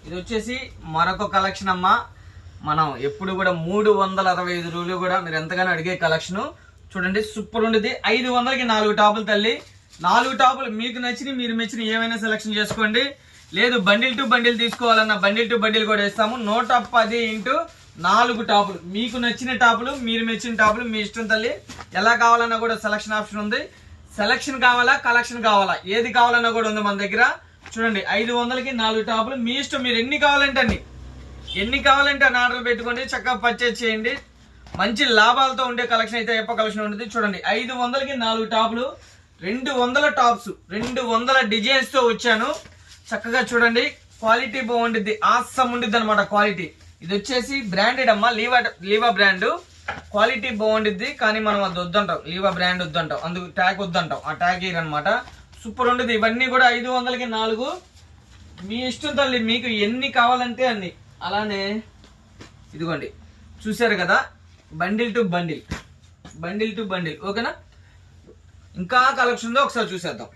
ఇది వచ్చేసి మరొక కలెక్షన్ అమ్మా. మనం ఎప్పుడు కూడా 365 రోజులు కూడా మీరు ఎంతగానో అడిగే కలెక్షన్ చూడండి. సూపర్ ఉండేది. 500కి 4 టాపులు తల్లి. 4 టాపులు మీకు నచ్చిన మీరు మెచ్చిన ఏమైనా సెలెక్షన్ చేసుకోండి. లేదు బండిల్ టు బండిల్ తీసుకోవాలన్నా బండిల్ టు బండిల్ కూడా ఇస్తాము. 110 ఇంటూ 4 టాపులు మీకు నచ్చిన టాపులు మీరు మెచ్చిన టాపులు మీ ఇష్టం తల్లి. ఎలా కావాలన్నా కూడా సెలక్షన్ ఆప్షన్ ఉంది. సెలక్షన్ కావాలా కలెక్షన్ కావాలా ఏది కావాలన్నా కూడా ఉంది మన దగ్గర. చూడండి 500కి 4 టాపులు మీ ఇష్టం. మీరు ఎన్ని కావాలంటే అన్ని ఆర్డర్ పెట్టుకోండి. చక్కగా పర్చేజ్ చేయండి. మంచి లాభాలతో ఉండే కలెక్షన్ అయితే ఎప్ప కలెక్షన్ ఉంటుంది. చూడండి 500కి 4 టాపులు, 200 టాప్స్, 200 డిజైన్స్ తో వచ్చాను. చక్కగా చూడండి. క్వాలిటీ బాగుండిద్ది. ఆసమ్ ఉండిద్ది అనమాట క్వాలిటీ. ఇది వచ్చేసి బ్రాండెడ్ అమ్మా. లీవా బ్రాండ్. క్వాలిటీ బాగుండిద్ది. కానీ మనం అది వద్దంటాం. లీవా బ్రాండ్ వద్దంటాం. అందుకు ట్యాగ్ వద్దంటాం. ఆ ట్యాగ్ ఇరనమాట. సూపర్ ఉండేది. ఇవన్నీ కూడా 500కి 4 మీ ఇష్టం తల్లి. మీకు ఎన్ని కావాలంటే అన్ని. అలానే ఇదిగోండి చూసారు కదా, బండిల్ టు బండిల్ ఓకేనా. ఇంకా కలెక్షన్ ఉందో ఒకసారి చూసేద్దాం.